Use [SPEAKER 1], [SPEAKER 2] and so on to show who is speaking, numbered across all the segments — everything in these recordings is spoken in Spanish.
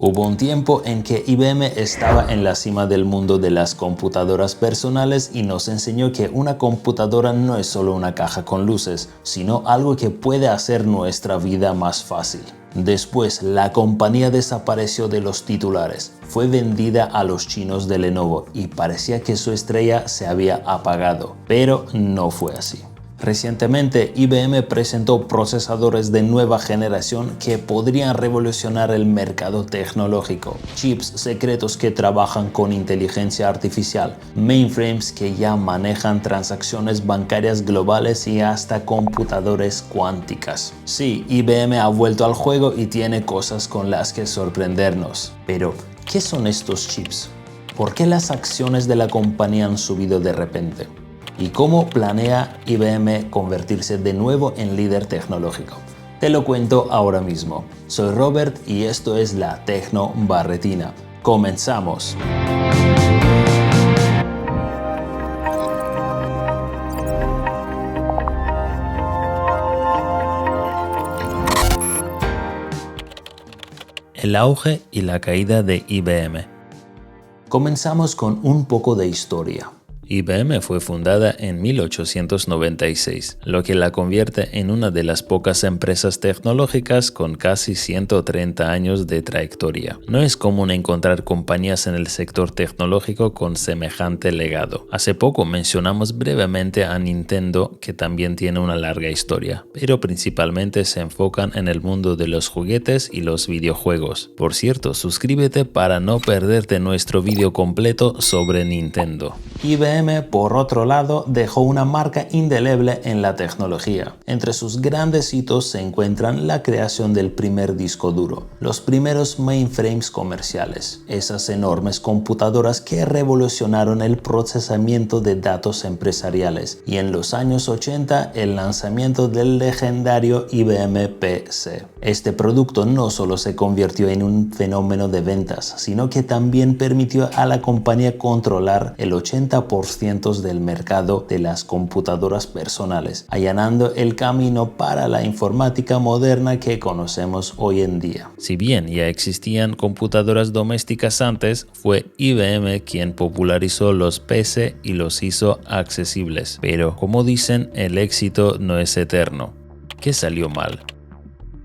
[SPEAKER 1] Hubo un tiempo en que IBM estaba en la cima del mundo de las computadoras personales y nos enseñó que una computadora no es solo una caja con luces, sino algo que puede hacer nuestra vida más fácil. Después, la compañía desapareció de los titulares, fue vendida a los chinos de Lenovo y parecía que su estrella se había apagado, pero no fue así. Recientemente, IBM presentó procesadores de nueva generación que podrían revolucionar el mercado tecnológico, chips secretos que trabajan con inteligencia artificial, mainframes que ya manejan transacciones bancarias globales y hasta computadores cuánticas. Sí, IBM ha vuelto al juego y tiene cosas con las que sorprendernos. Pero, ¿qué son estos chips? ¿Por qué las acciones de la compañía han subido de repente? ¿Y cómo planea IBM convertirse de nuevo en líder tecnológico? Te lo cuento ahora mismo. Soy Robert y esto es la Tecno Barretina. ¡Comenzamos! El auge y la caída de IBM. Comenzamos con un poco de historia. IBM fue fundada en 1896, lo que la convierte en una de las pocas empresas tecnológicas con casi 130 años de trayectoria. No es común encontrar compañías en el sector tecnológico con semejante legado. Hace poco mencionamos brevemente a Nintendo, que también tiene una larga historia, pero principalmente se enfocan en el mundo de los juguetes y los videojuegos. Por cierto, suscríbete para no perderte nuestro vídeo completo sobre Nintendo. IBM, por otro lado, dejó una marca indeleble en la tecnología. Entre sus grandes hitos se encuentran la creación del primer disco duro, los primeros mainframes comerciales, esas enormes computadoras que revolucionaron el procesamiento de datos empresariales, y en los años 80 el lanzamiento del legendario IBM PC. Este producto no solo se convirtió en un fenómeno de ventas, sino que también permitió a la compañía controlar el 80% del mercado de las computadoras personales, allanando el camino para la informática moderna que conocemos hoy en día. Si bien ya existían computadoras domésticas antes, fue IBM quien popularizó los PC y los hizo accesibles. Pero, como dicen, el éxito no es eterno. ¿Qué salió mal?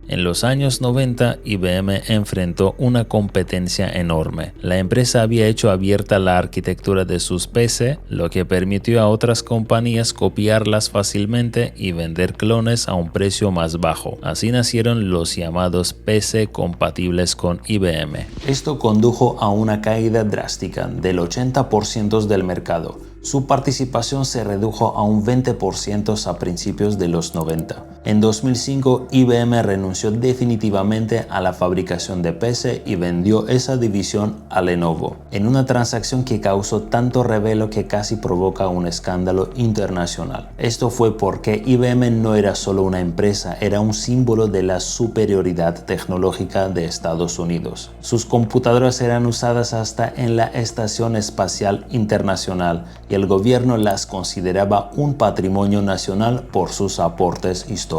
[SPEAKER 1] En los años 90, IBM enfrentó una competencia enorme. La empresa había hecho abierta la arquitectura de sus PC, lo que permitió a otras compañías copiarlas fácilmente y vender clones a un precio más bajo. Así nacieron los llamados PC compatibles con IBM. Esto condujo a una caída drástica del 80% del mercado. Su participación se redujo a un 20% a principios de los 90. En 2005, IBM renunció definitivamente a la fabricación de PC y vendió esa división a Lenovo, en una transacción que causó tanto revuelo que casi provoca un escándalo internacional. Esto fue porque IBM no era solo una empresa, era un símbolo de la superioridad tecnológica de Estados Unidos. Sus computadoras eran usadas hasta en la Estación Espacial Internacional y el gobierno las consideraba un patrimonio nacional por sus aportes históricos.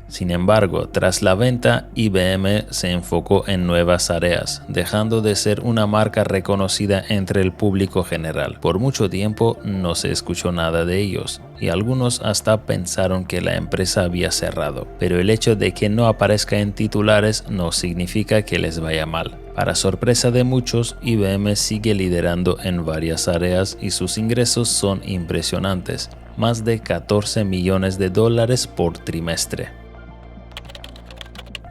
[SPEAKER 1] Sin embargo, tras la venta, IBM se enfocó en nuevas áreas, dejando de ser una marca reconocida entre el público general. Por mucho tiempo no se escuchó nada de ellos, y algunos hasta pensaron que la empresa había cerrado. Pero el hecho de que no aparezca en titulares no significa que les vaya mal. Para sorpresa de muchos, IBM sigue liderando en varias áreas y sus ingresos son impresionantes, más de $14 millones por trimestre.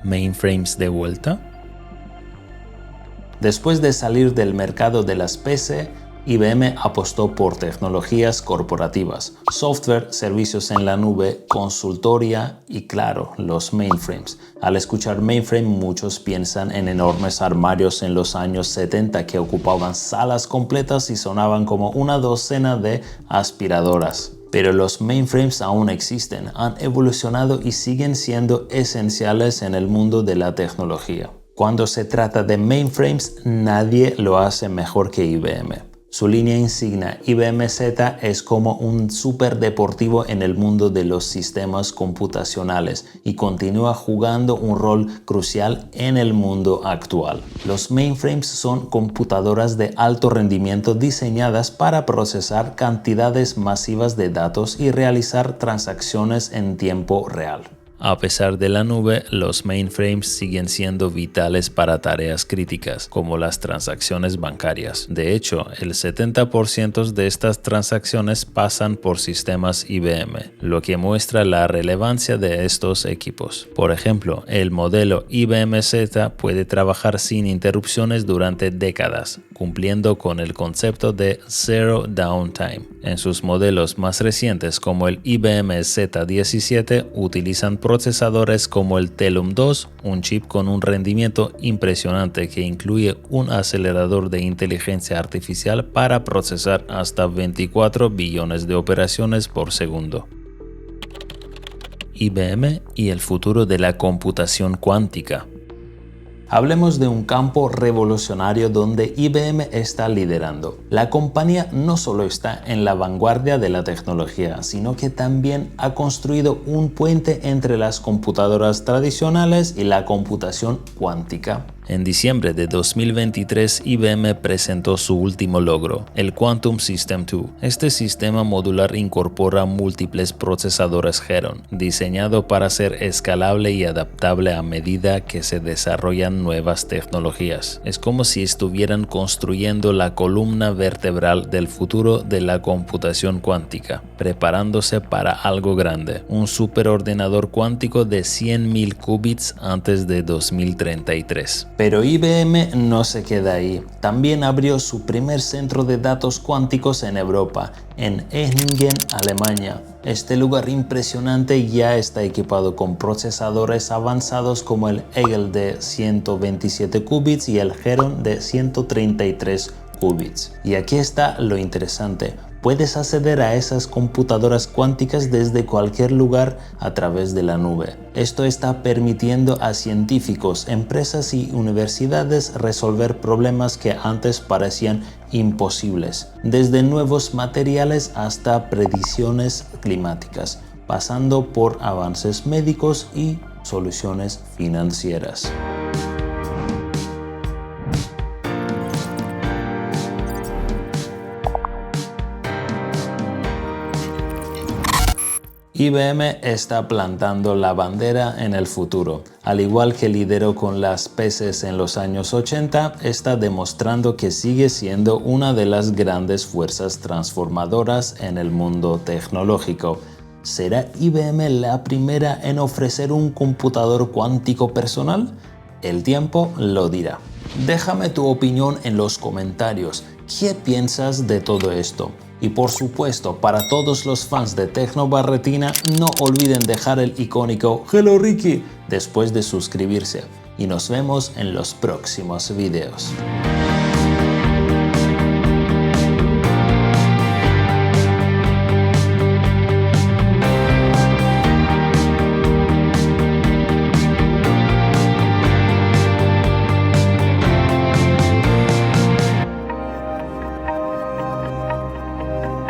[SPEAKER 1] ¿Mainframes de vuelta? Después de salir del mercado de las PC, IBM apostó por tecnologías corporativas, software, servicios en la nube, consultoría y, claro, los mainframes. Al escuchar mainframe, muchos piensan en enormes armarios en los años 70 que ocupaban salas completas y sonaban como una docena de aspiradoras. Pero los mainframes aún existen, han evolucionado y siguen siendo esenciales en el mundo de la tecnología. Cuando se trata de mainframes, nadie lo hace mejor que IBM. Su línea insignia IBM Z es como un superdeportivo en el mundo de los sistemas computacionales y continúa jugando un rol crucial en el mundo actual. Los mainframes son computadoras de alto rendimiento diseñadas para procesar cantidades masivas de datos y realizar transacciones en tiempo real. A pesar de la nube, los mainframes siguen siendo vitales para tareas críticas, como las transacciones bancarias. De hecho, el 70% de estas transacciones pasan por sistemas IBM, lo que muestra la relevancia de estos equipos. Por ejemplo, el modelo IBM Z puede trabajar sin interrupciones durante décadas, cumpliendo con el concepto de Zero Downtime. En sus modelos más recientes, como el IBM Z17, utilizan procesadores como el Telum 2, un chip con un rendimiento impresionante que incluye un acelerador de inteligencia artificial para procesar hasta 24 billones de operaciones por segundo. IBM y el futuro de la computación cuántica. Hablemos de un campo revolucionario donde IBM está liderando. La compañía no solo está en la vanguardia de la tecnología, sino que también ha construido un puente entre las computadoras tradicionales y la computación cuántica. En diciembre de 2023, IBM presentó su último logro, el Quantum System 2. Este sistema modular incorpora múltiples procesadores Heron, diseñado para ser escalable y adaptable a medida que se desarrollan nuevas tecnologías. Es como si estuvieran construyendo la columna vertebral del futuro de la computación cuántica, preparándose para algo grande, un superordenador cuántico de 100.000 qubits antes de 2033. Pero IBM no se queda ahí. También abrió su primer centro de datos cuánticos en Europa, en Ehingen, Alemania. Este lugar impresionante ya está equipado con procesadores avanzados como el Eagle de 127 qubits y el Heron de 133 qubits. Y aquí está lo interesante. Puedes acceder a esas computadoras cuánticas desde cualquier lugar a través de la nube. Esto está permitiendo a científicos, empresas y universidades resolver problemas que antes parecían imposibles, desde nuevos materiales hasta predicciones climáticas, pasando por avances médicos y soluciones financieras. IBM está plantando la bandera en el futuro. Al igual que lideró con las PCs en los años 80, está demostrando que sigue siendo una de las grandes fuerzas transformadoras en el mundo tecnológico. ¿Será IBM la primera en ofrecer un computador cuántico personal? El tiempo lo dirá. Déjame tu opinión en los comentarios. ¿Qué piensas de todo esto? Y por supuesto, para todos los fans de Tecnobarretina, no olviden dejar el icónico Hello Ricky después de suscribirse. Y nos vemos en los próximos videos.